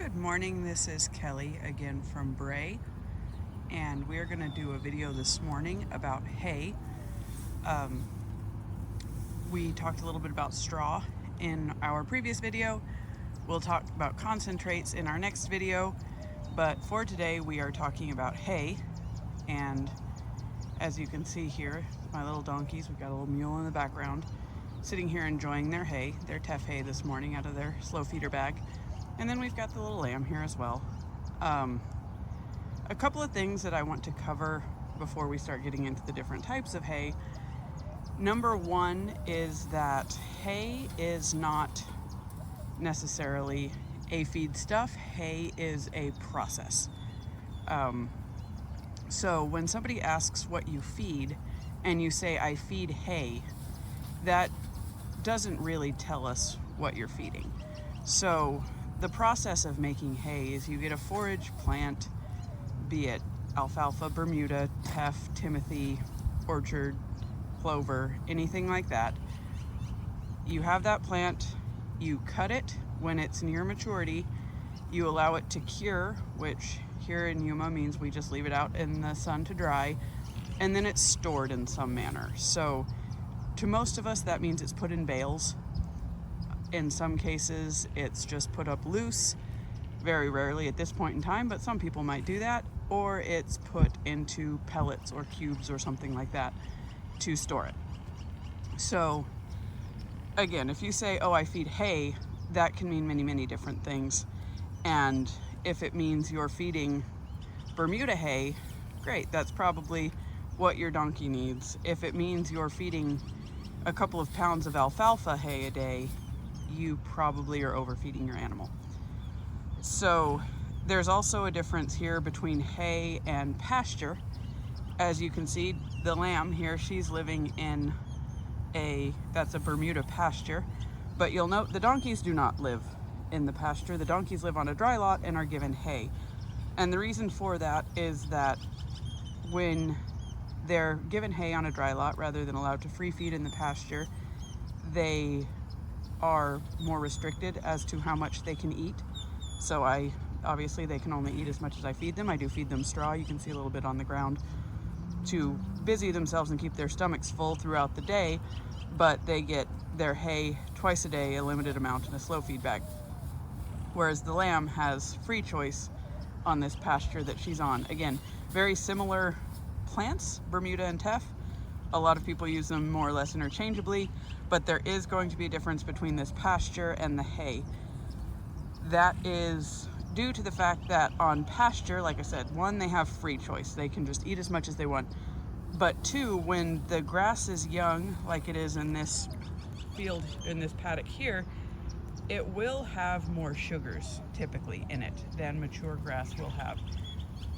Good morning, this is Kelly again from Bray, and we're going to do a video this morning about hay. We talked a little bit about straw in our previous video. We'll talk about concentrates in our next video, but for today we are talking about hay. And as you can see here, my little donkeys, we've got a little mule in the background, sitting here enjoying their hay, their teff hay this morning out of their slow feeder bag. And then we've got the little lamb here as well. A couple of things that I want to cover before we start getting into the different types of hay. Number one is that hay is not necessarily a feedstuff. Hay is a process. So when somebody asks what you feed and you say, I feed hay, that doesn't really tell us what you're feeding. So the process of making hay is you get a forage plant, be it alfalfa, Bermuda, teff, timothy, orchard, clover, anything like that. You have that plant, you cut it when it's near maturity, you allow it to cure, which here in Yuma means we just leave it out in the sun to dry, and then it's stored in some manner. So to most of us that means it's put in bales. In some cases, it's just put up loose, very rarely at this point in time, but some people might do that, or it's put into pellets or cubes or something like that to store it. So again, if you say, oh, I feed hay, that can mean many, many different things. And if it means you're feeding Bermuda hay, great, that's probably what your donkey needs. If it means you're feeding a couple of pounds of alfalfa hay a day, you probably are overfeeding your animal. So there's also a difference here between hay and pasture. As you can see, the lamb here, she's living in that's a Bermuda pasture, but you'll note the donkeys do not live in the pasture. The donkeys live on a dry lot and are given hay. And the reason for that is that when they're given hay on a dry lot rather than allowed to free feed in the pasture, they are more restricted as to how much they can eat. So obviously they can only eat as much as I feed them. I do feed them straw, you can see a little bit on the ground, to busy themselves and keep their stomachs full throughout the day, but they get their hay twice a day, a limited amount in a slow feed bag. Whereas the lamb has free choice on this pasture that she's on. Again, very similar plants, Bermuda and teff. A lot of people use them more or less interchangeably, but there is going to be a difference between this pasture and the hay. That is due to the fact that on pasture, like I said, one, they have free choice. They can just eat as much as they want. But two, when the grass is young, like it is in this field, in this paddock here, it will have more sugars typically in it than mature grass will have.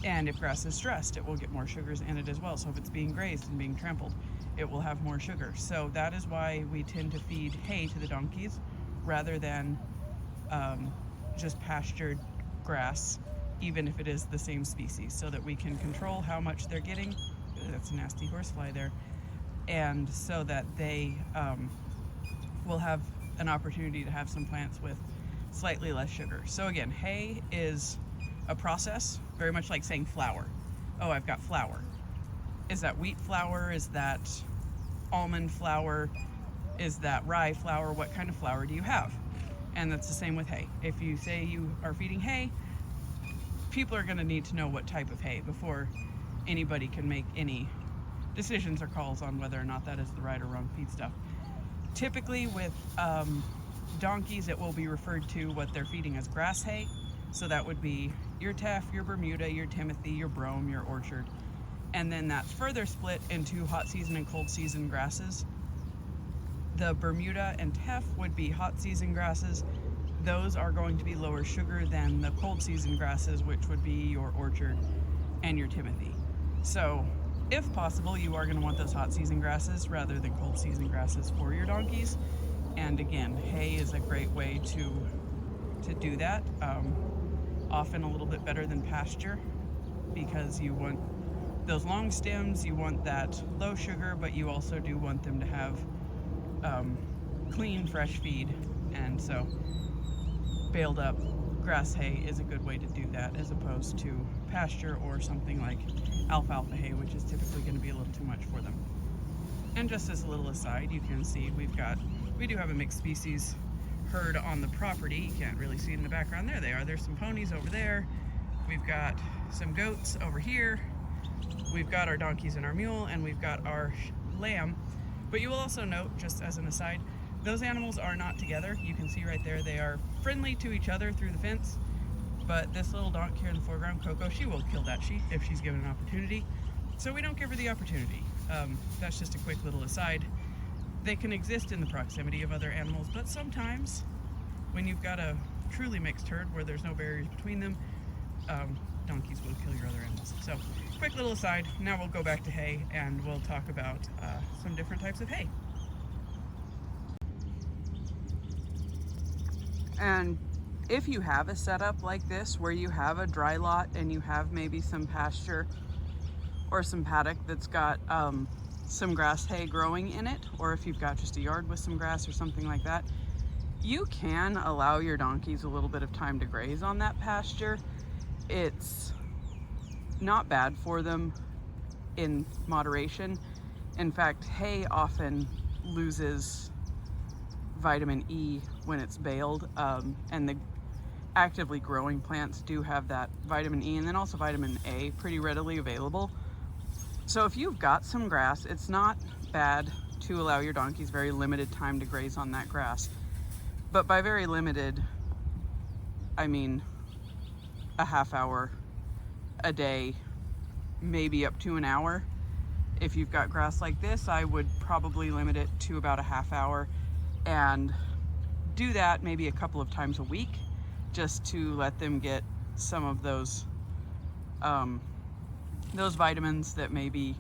And if grass is stressed, it will get more sugars in it as well. So if it's being grazed and being trampled, it will have more sugar. So that is why we tend to feed hay to the donkeys rather than just pastured grass, even if it is the same species, so that we can control how much they're getting. That's a nasty horsefly there. And so that they will have an opportunity to have some plants with slightly less sugar. So again, hay is a process, very much like saying flour. Oh, I've got flour. Is that wheat flour? Is that almond flour? Is that rye flour? What kind of flour do you have? And that's the same with hay. If you say you are feeding hay, people are going to need to know what type of hay before anybody can make any decisions or calls on whether or not that is the right or wrong feed stuff. Typically with donkeys, it will be referred to what they're feeding as grass hay. So that would be your teff, your Bermuda, your timothy, your brome, your orchard. And then that's further split into hot season and cold season grasses. The Bermuda and teff would be hot season grasses. Those are going to be lower sugar than the cold season grasses, which would be your orchard and your timothy. So if possible, you are going to want those hot season grasses rather than cold season grasses for your donkeys. And again, hay is a great way to do that. Often a little bit better than pasture, because you want those long stems, you want that low sugar, but you also do want them to have clean, fresh feed. And so baled up grass hay is a good way to do that, as opposed to pasture or something like alfalfa hay, which is typically going to be a little too much for them. And just as a little aside, you can see we do have a mixed species herd on the property. You can't really see it in the background. There they are. There's some ponies over there. We've got some goats over here. We've got our donkeys and our mule, and we've got our lamb. But you will also note, just as an aside, those animals are not together. You can see right there, they are friendly to each other through the fence. But this little donk here in the foreground, Coco, she will kill that sheep if she's given an opportunity. So we don't give her the opportunity. That's just a quick little aside. They can exist in the proximity of other animals, but sometimes when you've got a truly mixed herd where there's no barriers between them, donkeys will kill your other animals. So quick little aside. Now we'll go back to hay, and we'll talk about some different types of hay. And if you have a setup like this where you have a dry lot and you have maybe some pasture or some paddock that's got some grass hay growing in it, or if you've got just a yard with some grass or something like that, you can allow your donkeys a little bit of time to graze on that pasture. It's not bad for them in moderation. In fact, hay often loses vitamin E when it's baled, and the actively growing plants do have that vitamin E and then also vitamin A pretty readily available. So if you've got some grass, it's not bad to allow your donkeys very limited time to graze on that grass. But by very limited, I mean a half hour a day, maybe up to an hour. If you've got grass like this, I would probably limit it to about a half hour and do that maybe a couple of times a week, just to let them get some of those vitamins that maybe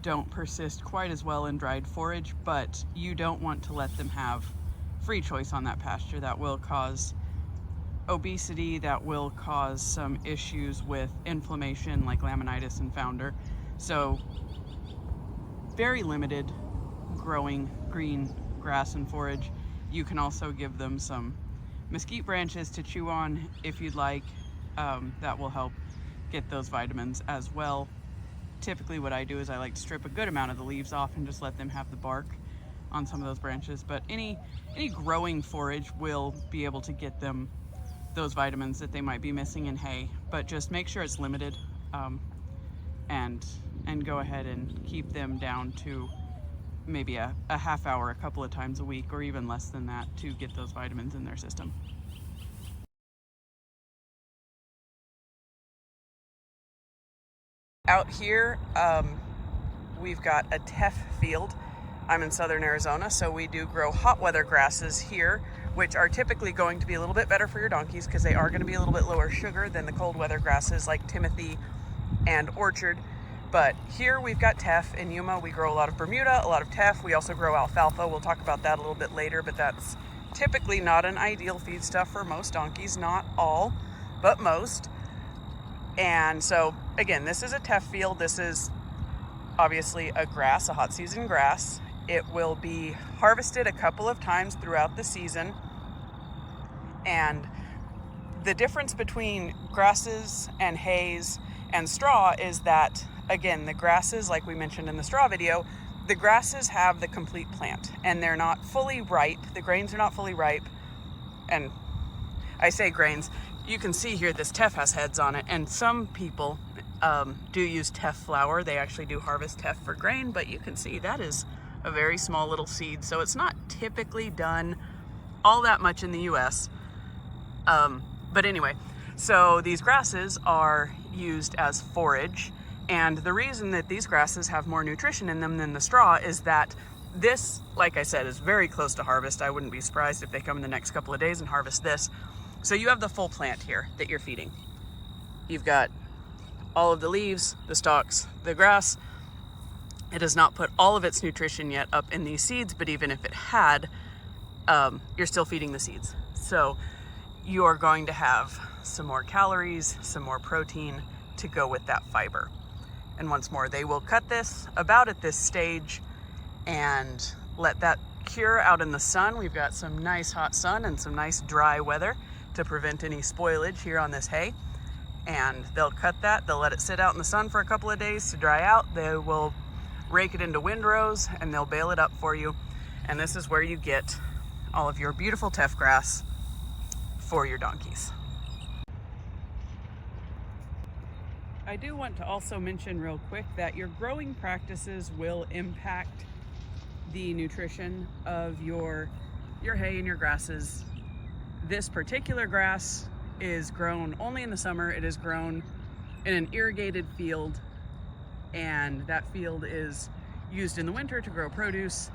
don't persist quite as well in dried forage. But you don't want to let them have free choice on that pasture. That will cause obesity, that will cause some issues with inflammation like laminitis and founder. So very limited growing green grass and forage. You can also give them some mesquite branches to chew on if you'd like. That will help get those vitamins as well. Typically what I do is I like to strip a good amount of the leaves off and just let them have the bark on some of those branches. But any growing forage will be able to get them those vitamins that they might be missing in hay, but just make sure it's limited, and go ahead and keep them down to maybe a half hour a couple of times a week, or even less than that, to get those vitamins in their system. Out here, we've got a teff field. I'm in southern Arizona, so we do grow hot weather grasses here, which are typically going to be a little bit better for your donkeys because they are going to be a little bit lower sugar than the cold weather grasses like Timothy and Orchard. But here we've got teff. In Yuma, we grow a lot of Bermuda, a lot of teff. We also grow alfalfa. We'll talk about that a little bit later, but that's typically not an ideal feed stuff for most donkeys. Not all, but most. And so, again, this is a teff field. This is obviously a grass, a hot season grass. It will be harvested a couple of times throughout the season. And the difference between grasses and hays and straw is that, again, the grasses, like we mentioned in the straw video, the grasses have the complete plant and they're not fully ripe. The grains are not fully ripe. And I say grains, you can see here this teff has heads on it, and some people do use teff flour. They actually do harvest teff for grain, but you can see that is a very small little seed, so it's not typically done all that much in the US. But anyway, so these grasses are used as forage, and the reason that these grasses have more nutrition in them than the straw is that this, like I said, is very close to harvest. I wouldn't be surprised if they come in the next couple of days and harvest this. So you have the full plant here that you're feeding. You've got all of the leaves, the stalks, the grass. It has not put all of its nutrition yet up in these seeds, but even if it had, you're still feeding the seeds. So you're going to have some more calories, some more protein to go with that fiber. And once more, they will cut this about at this stage and let that cure out in the sun. We've got some nice hot sun and some nice dry weather to prevent any spoilage here on this hay. And they'll cut that, they'll let it sit out in the sun for a couple of days to dry out. They will rake it into windrows and they'll bale it up for you. And this is where you get all of your beautiful teff grass for your donkeys. I do want to also mention real quick that your growing practices will impact the nutrition of your hay and your grasses. This particular grass is grown only in the summer. It is grown in an irrigated field, and that field is used in the winter to grow produce.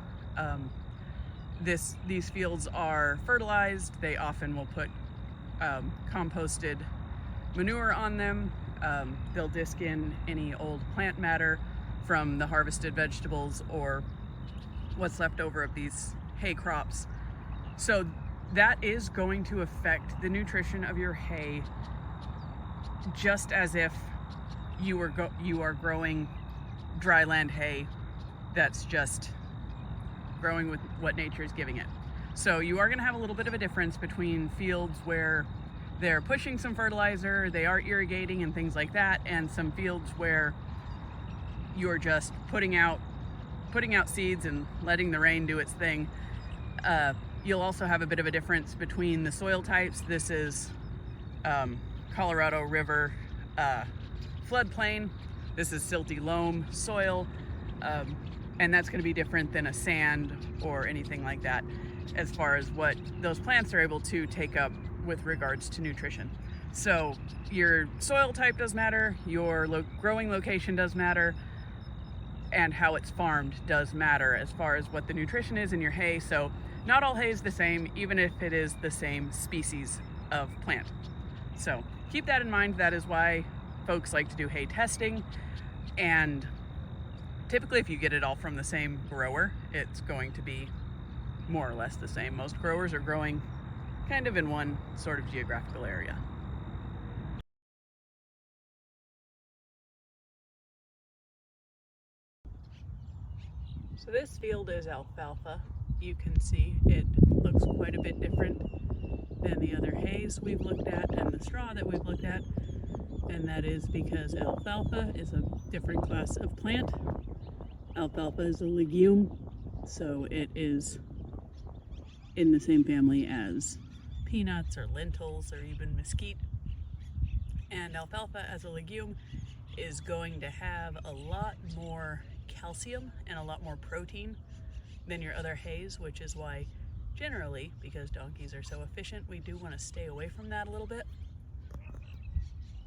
These fields are fertilized. They often will put composted manure on them. They'll disc in any old plant matter from the harvested vegetables or what's left over of these hay crops. So that is going to affect the nutrition of your hay, just as if you are growing dryland hay that's just growing with what nature is giving it. So you are going to have a little bit of a difference between fields where they're pushing some fertilizer, they are irrigating and things like that, and some fields where you're just putting out seeds and letting the rain do its thing. You'll also have a bit of a difference between the soil types. This is Colorado River floodplain. This is silty loam soil, and that's going to be different than a sand or anything like that as far as what those plants are able to take up with regards to nutrition. So your soil type does matter, your growing location does matter, and how it's farmed does matter as far as what the nutrition is in your hay. So not all hay is the same, even if it is the same species of plant. So keep that in mind. That is why folks like to do hay testing. And typically if you get it all from the same grower, it's going to be more or less the same. Most growers are growing kind of in one sort of geographical area. So this field is alfalfa. You can see it looks quite a bit different than the other hays we've looked at and the straw that we've looked at. And that is because alfalfa is a different class of plant. Alfalfa is a legume, so it is in the same family as peanuts or lentils or even mesquite. And alfalfa as a legume is going to have a lot more calcium and a lot more protein than your other hays, which is why generally, because donkeys are so efficient, we do want to stay away from that a little bit.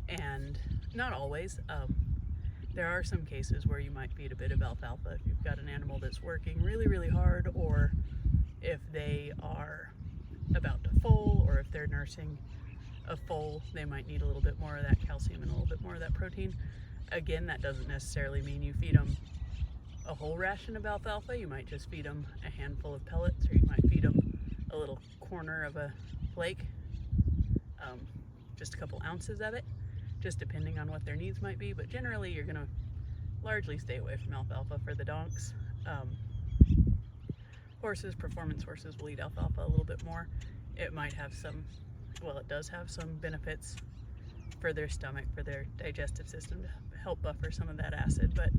And not always. There are some cases where you might feed a bit of alfalfa if you've got an animal that's working really, really hard, or if they are about to foal, or if they're nursing a foal, they might need a little bit more of that calcium and a little bit more of that protein. Again, that doesn't necessarily mean you feed them a whole ration of alfalfa. You might just feed them a handful of pellets, or you might feed them a little corner of a flake, just a couple ounces of it, just depending on what their needs might be. But generally you're going to largely stay away from alfalfa for the donks. Horses, performance horses, will eat alfalfa a little bit more. It might have some, well, it does have some benefits for their stomach, for their digestive system, to help buffer some of that acid. But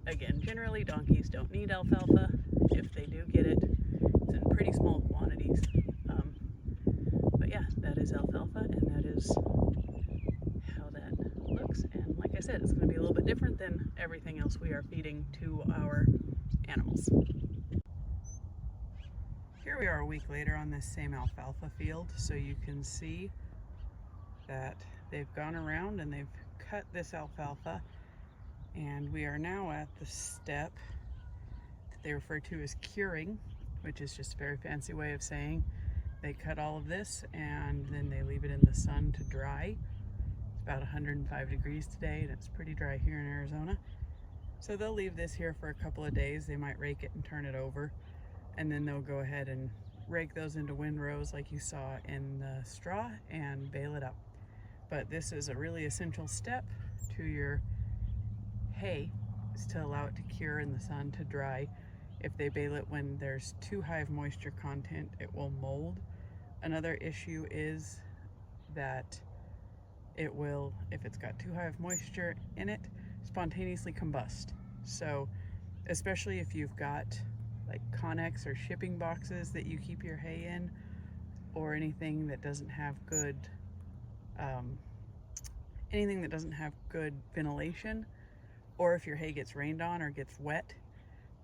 again, generally donkeys don't need alfalfa. If they do get it, it's in pretty small quantities. But yeah, that is alfalfa, and that is how that looks. And like I said, it's going to be a little bit different than everything else we are feeding to our animals. Here we are a week later on this same alfalfa field, so you can see that they've gone around and they've cut this alfalfa, and we are now at the step that they refer to as curing, which is just a very fancy way of saying they cut all of this and then they leave it in the sun to dry. It's about 105 degrees today and it's pretty dry here in Arizona. So they'll leave this here for a couple of days. They might rake it and turn it over, and then they'll go ahead and rake those into windrows like you saw in the straw and bale it up. But this is a really essential step to your hay, is to allow it to cure in the sun, to dry. If they bale it when there's too high of moisture content, it will mold. Another issue is that it will, if it's got too high of moisture in it, spontaneously combust. So especially if you've got like Connex or shipping boxes that you keep your hay in, or anything that doesn't have good ventilation, or if your hay gets rained on or gets wet,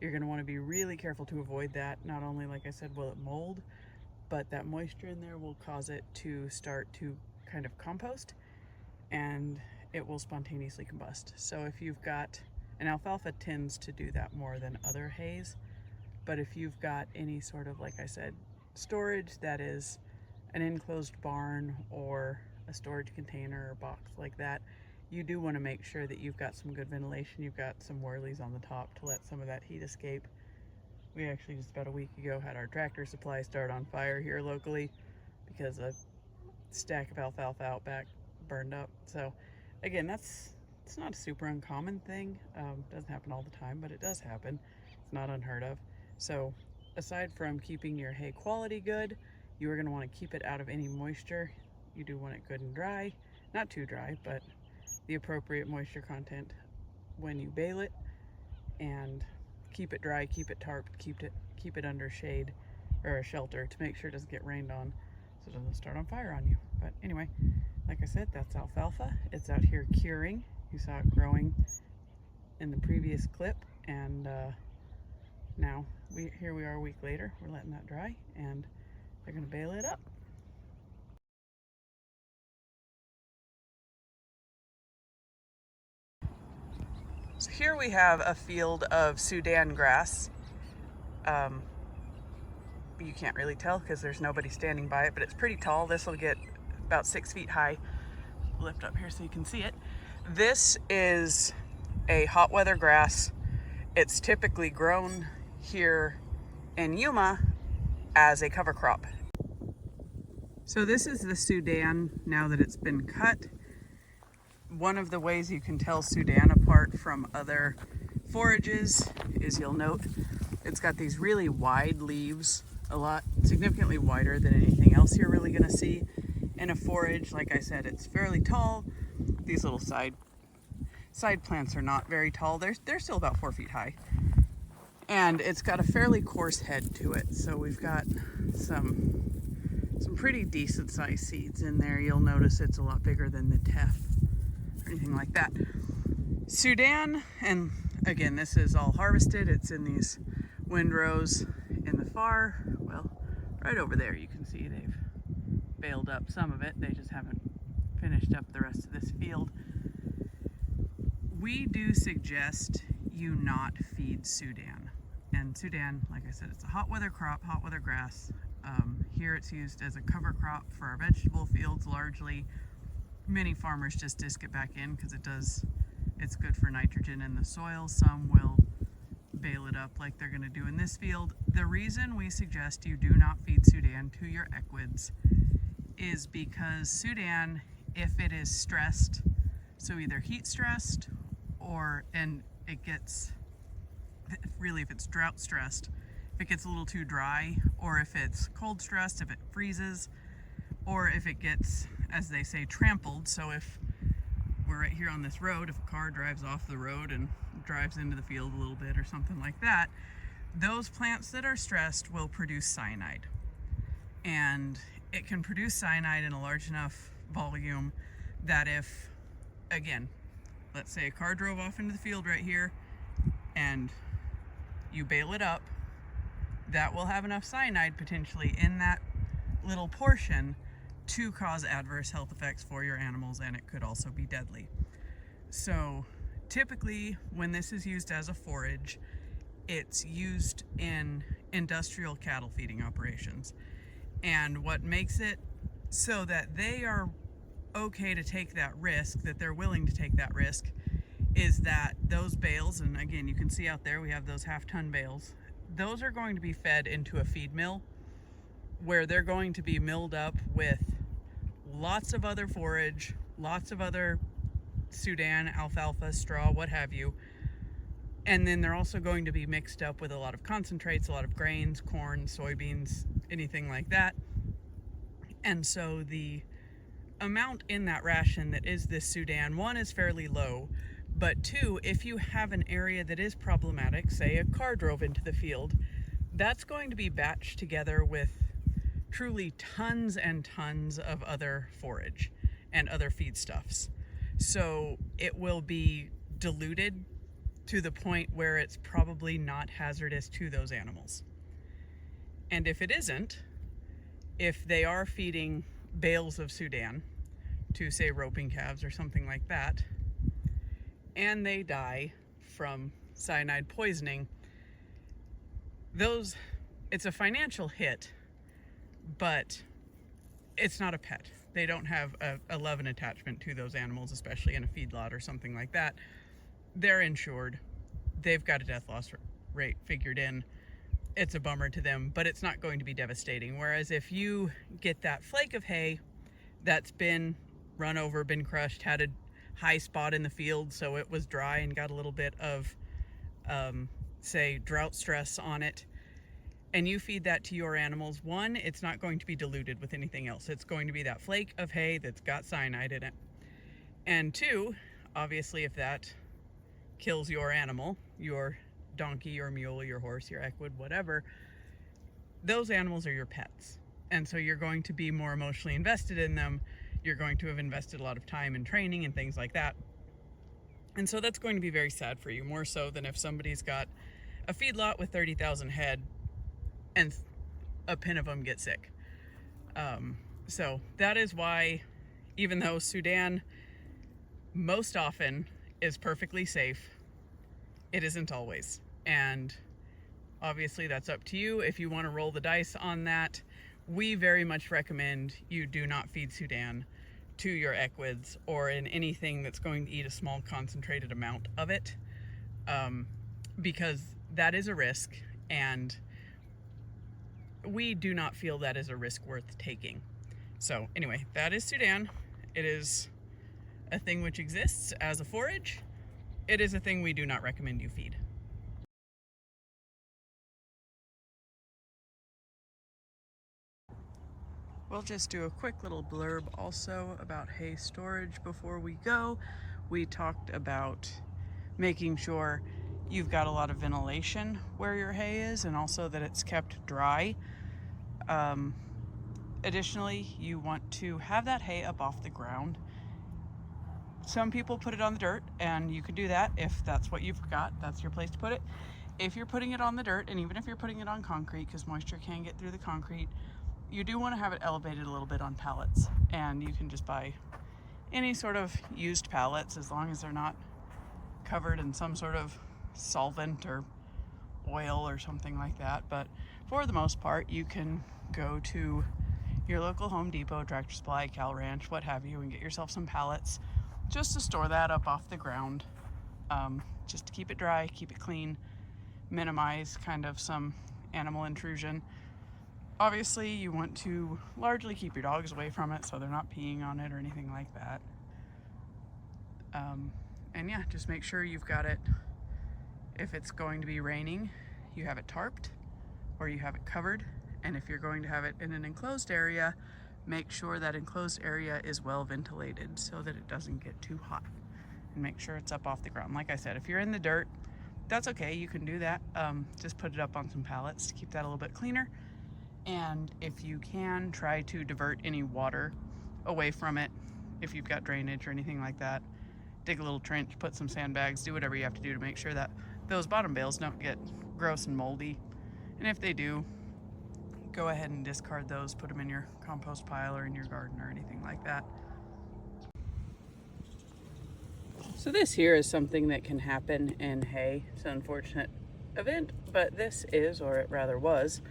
you're going to want to be really careful to avoid that. Not only, like I said, will it mold, but that moisture in there will cause it to start to kind of compost, and it will spontaneously combust. So if you've got, and alfalfa tends to do that more than other hays, but if you've got any sort of, like I said, storage that is an enclosed barn or a storage container or box like that, you do want to make sure that you've got some good ventilation. You've got some whirlies on the top to let some of that heat escape. We actually just about a week ago had our Tractor Supply start on fire here locally because a stack of alfalfa out back burned up. So again, it's not a super uncommon thing. Doesn't happen all the time, but it does happen. It's not unheard of. So aside from keeping your hay quality good, you are going to want to keep it out of any moisture. You do want it good and dry, not too dry, but the appropriate moisture content when you bale it, and keep it dry, keep it tarped, keep it under shade or a shelter to make sure it doesn't get rained on so it doesn't start on fire on you. But anyway, like I said, that's alfalfa. It's out here curing. You saw it growing in the previous clip, and now here we are a week later. We're letting that dry, and they're going to bale it up. So here we have a field of Sudan grass. You can't really tell because there's nobody standing by it, but it's pretty tall. This will get about 6 feet high. Lift up here so you can see it. This is a hot weather grass. It's typically grown here in Yuma as a cover crop. So this is the Sudan now that it's been cut. One of the ways you can tell Sudan apart from other forages is you'll note it's got these really wide leaves, significantly wider than anything else you're really going to see in a forage. Like I said, it's fairly tall. These little side plants are not very tall. They're still about 4 feet high. And it's got a fairly coarse head to it. So we've got some pretty decent sized seeds in there. You'll notice it's a lot bigger than the teff or anything like that. Sudan, and again, this is all harvested. It's in these windrows in the right over there. You can see they've baled up some of it. They just haven't finished up the rest of this field. We do suggest you not feed Sudan. And Sudan, like I said, it's a hot weather crop, hot weather grass. Here it's used as a cover crop for our vegetable fields largely. Many farmers just disc it back in because it's good for nitrogen in the soil. Some will bale it up like they're going to do in this field. The reason we suggest you do not feed Sudan to your equids is because Sudan, if it is stressed, so either heat stressed if it's drought stressed, if it gets a little too dry, or if it's cold stressed, if it freezes, or if it gets, as they say, trampled. So if we're right here on this road, if a car drives off the road and drives into the field a little bit or something like that, those plants that are stressed will produce cyanide. And it can produce cyanide in a large enough volume that if, again, let's say a car drove off into the field right here and you bale it up, that will have enough cyanide potentially in that little portion to cause adverse health effects for your animals, and it could also be deadly. So typically when this is used as a forage, it's used in industrial cattle feeding operations. And what makes it so that they are okay to take that risk, that they're willing to take that risk, is that those bales, and again, you can see out there we have those half-ton bales, those are going to be fed into a feed mill where they're going to be milled up with lots of other forage, lots of other Sudan, alfalfa, straw, what have you. And then they're also going to be mixed up with a lot of concentrates, a lot of grains, corn, soybeans, anything like that. And so the amount in that ration that is this Sudan, one, is fairly low, but two, if you have an area that is problematic, say a car drove into the field, that's going to be batched together with truly tons and tons of other forage and other feedstuffs. So it will be diluted to the point where it's probably not hazardous to those animals. And if it isn't, if they are feeding bales of Sudan to, say, roping calves or something like that, and they die from cyanide poisoning, it's a financial hit, but it's not a pet. They don't have a love and attachment to those animals, especially in a feedlot or something like that. They're insured. They've got a death loss rate figured in. It's a bummer to them, but it's not going to be devastating. Whereas if you get that flake of hay that's been run over, been crushed, had a high spot in the field, so it was dry and got a little bit of, say, drought stress on it, and you feed that to your animals, one, it's not going to be diluted with anything else. It's going to be that flake of hay that's got cyanide in it. And two, obviously, if that kills your animal, your donkey, your mule, your horse, your equid, whatever, those animals are your pets. And so you're going to be more emotionally invested in them. You're going to have invested a lot of time in training and things like that. And so that's going to be very sad for you, more so than if somebody's got a feedlot with 30,000 head and a pin of them get sick. So that is why, even though Sudan most often is perfectly safe, it isn't always. And obviously that's up to you if you want to roll the dice on that. We very much recommend you do not feed Sudan to your equids or in anything that's going to eat a small concentrated amount of it, because that is a risk, and we do not feel that is a risk worth taking. So anyway, that is Sudan. It is a thing which exists as a forage. It is a thing we do not recommend you feed. We'll just do a quick little blurb also about hay storage before we go. We talked about making sure you've got a lot of ventilation where your hay is, and also that it's kept dry. Additionally, you want to have that hay up off the ground. Some people put it on the dirt, and you can do that if that's what you've got. That's your place to put it. If you're putting it on the dirt, and even if you're putting it on concrete, because moisture can get through the concrete, you do want to have it elevated a little bit on pallets. And you can just buy any sort of used pallets, as long as they're not covered in some sort of solvent or oil or something like that. But for the most part, you can go to your local Home Depot, Tractor Supply, Cal Ranch, what have you, and get yourself some pallets just to store that up off the ground, just to keep it dry, keep it clean, minimize kind of some animal intrusion. Obviously, you want to largely keep your dogs away from it so they're not peeing on it or anything like that. And yeah, just make sure you've got it, if it's going to be raining, you have it tarped or you have it covered. And if you're going to have it in an enclosed area, make sure that enclosed area is well ventilated so that it doesn't get too hot. And make sure it's up off the ground. Like I said, if you're in the dirt, that's okay, you can do that. Just put it up on some pallets to keep that a little bit cleaner. And if you can, try to divert any water away from it. If you've got drainage or anything like that, dig a little trench, put some sandbags, do whatever you have to do to make sure that those bottom bales don't get gross and moldy. And if they do, go ahead and discard those, put them in your compost pile or in your garden or anything like that. So this here is something that can happen in hay. It's an unfortunate event, but this is, or it rather was,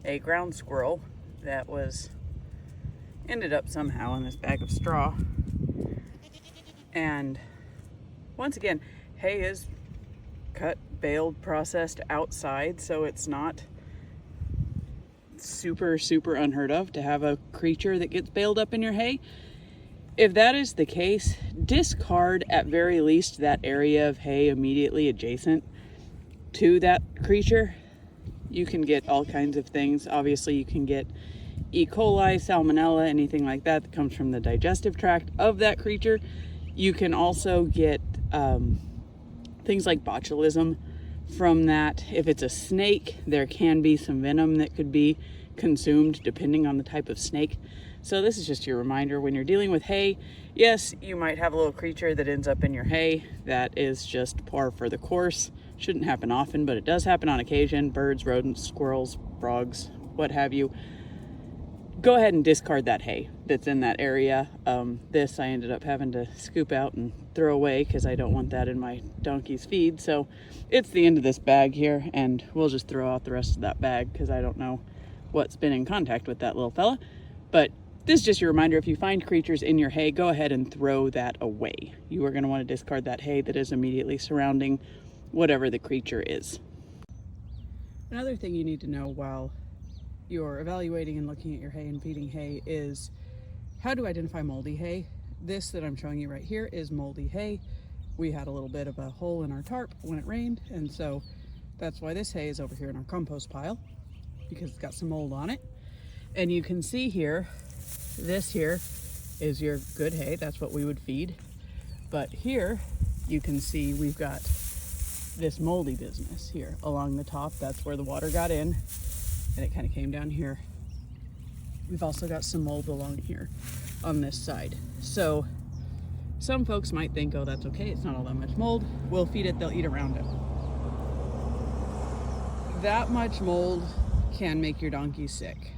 a ground squirrel that ended up somehow in this bag of straw. And once again, hay is cut, baled, processed outside, so it's not super unheard of to have a creature that gets baled up in your hay. If that is the case, discard at very least that area of hay immediately adjacent to that creature. You can get all kinds of things. Obviously, you can get E. coli, salmonella, anything like that that comes from the digestive tract of that creature. You can also get things like botulism from that. If it's a snake, there can be some venom that could be consumed depending on the type of snake. So this is just your reminder when you're dealing with hay. Yes, you might have a little creature that ends up in your hay. That is just par for the course. Shouldn't happen often, but it does happen on occasion. Birds, rodents, squirrels, frogs, what have you. Go ahead and discard that hay that's in that area. This I ended up having to scoop out and throw away because I don't want that in my donkey's feed. So it's the end of this bag here, and we'll just throw out the rest of that bag because I don't know what's been in contact with that little fella. But this is just your reminder, if you find creatures in your hay, go ahead and throw that away. You are going to want to discard that hay that is immediately surrounding whatever the creature is. Another thing you need to know while you're evaluating and looking at your hay and feeding hay is how to identify moldy hay. This that I'm showing you right here is moldy hay. We had a little bit of a hole in our tarp when it rained, and so that's why this hay is over here in our compost pile, because it's got some mold on it. And you can see here, this here is your good hay. That's what we would feed. But here you can see we've got this moldy business here along the top. That's where the water got in, and it kind of came down here. We've also got some mold along here on this side. So some folks might think, oh, that's okay, it's not all that much mold. We'll feed it, they'll eat around it. That much mold can make your donkey sick.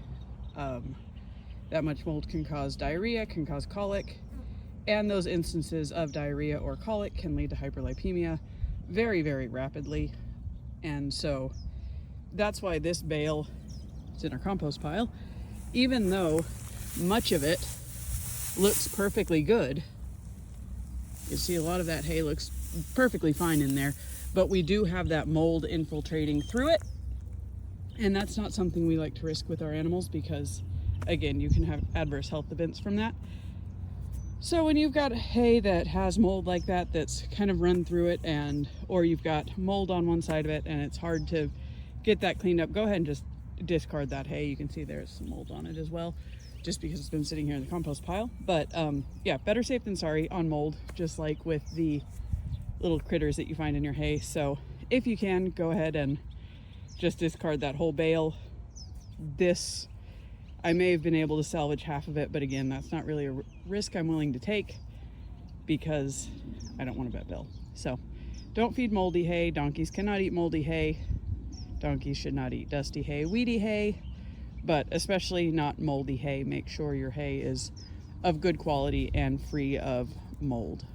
That much mold can cause diarrhea, can cause colic, and those instances of diarrhea or colic can lead to hyperlipemia very, very rapidly. And so that's why this bale is in our compost pile. Even though much of it looks perfectly good, you see a lot of that hay looks perfectly fine in there, but we do have that mold infiltrating through it. And that's not something we like to risk with our animals because, again, you can have adverse health events from that. So when you've got hay that has mold like that, that's kind of run through it, or you've got mold on one side of it and it's hard to get that cleaned up, go ahead and just discard that hay. You can see there's some mold on it as well, just because it's been sitting here in the compost pile. But yeah, better safe than sorry on mold, just like with the little critters that you find in your hay. So if you can, go ahead and just discard that whole bale. This, I may have been able to salvage half of it, but again, that's not really a risk I'm willing to take because I don't want to bet bill. So don't feed moldy hay. Donkeys cannot eat moldy hay. Donkeys should not eat dusty hay, weedy hay, but especially not moldy hay. Make sure your hay is of good quality and free of mold.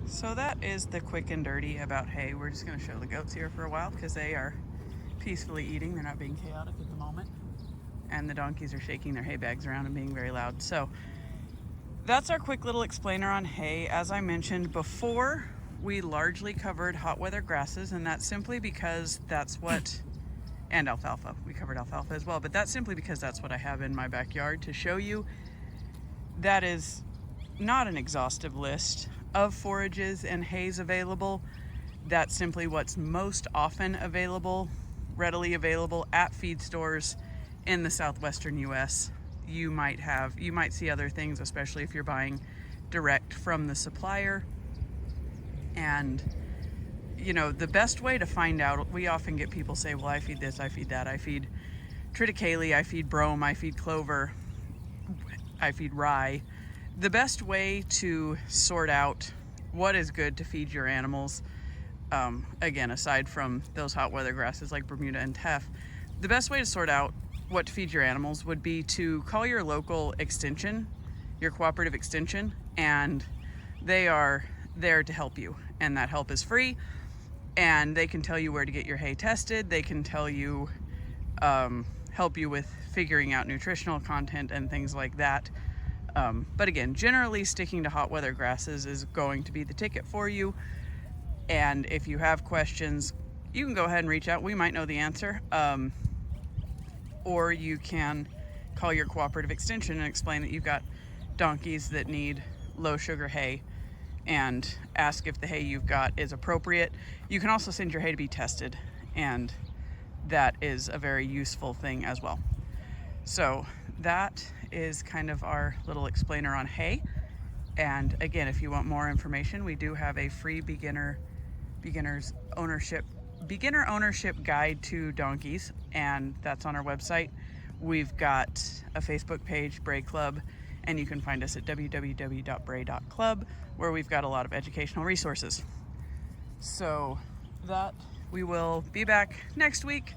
So that is the quick and dirty about hay. We're just going to show the goats here for a while because they are peacefully eating. They're not being chaotic at the moment. And the donkeys are shaking their hay bags around and being very loud. So that's our quick little explainer on hay. As I mentioned before, we largely covered hot weather grasses, and that's simply because that's what, and alfalfa. We covered alfalfa as well, but that's simply because that's what I have in my backyard to show you. That is not an exhaustive list of forages and hays available. That's simply what's most often available, readily available at feed stores in the southwestern US. You might see other things, especially if you're buying direct from the supplier. And you know, the best way to find out, we often get people say, well, I feed this, I feed that, I feed triticale, I feed brome, I feed clover, I feed rye. The best way to sort out what is good to feed your animals, again, aside from those hot weather grasses like Bermuda and teff, the best way to sort out what to feed your animals would be to call your local extension, your cooperative extension, and they are there to help you. And that help is free, and they can tell you where to get your hay tested. They can tell you, help you with figuring out nutritional content and things like that. But again, generally sticking to hot weather grasses is going to be the ticket for you. And if you have questions, you can go ahead and reach out. We might know the answer. Or you can call your cooperative extension and explain that you've got donkeys that need low sugar hay and ask if the hay you've got is appropriate. You can also send your hay to be tested, and that is a very useful thing as well. So that is kind of our little explainer on hay. And again, if you want more information, we do have a free beginner ownership guide to donkeys, and that's on our website. We've got a Facebook page, Bray Club, and you can find us at www.bray.club, where we've got a lot of educational resources. So that we will be back next week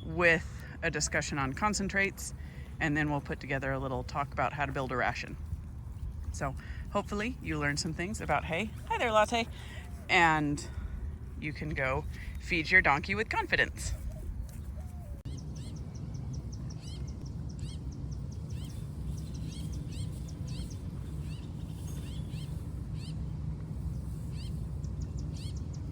with a discussion on concentrates, and then we'll put together a little talk about how to build a ration. So hopefully you learned some things about hay. Hi there, Latte. And you can go feed your donkey with confidence.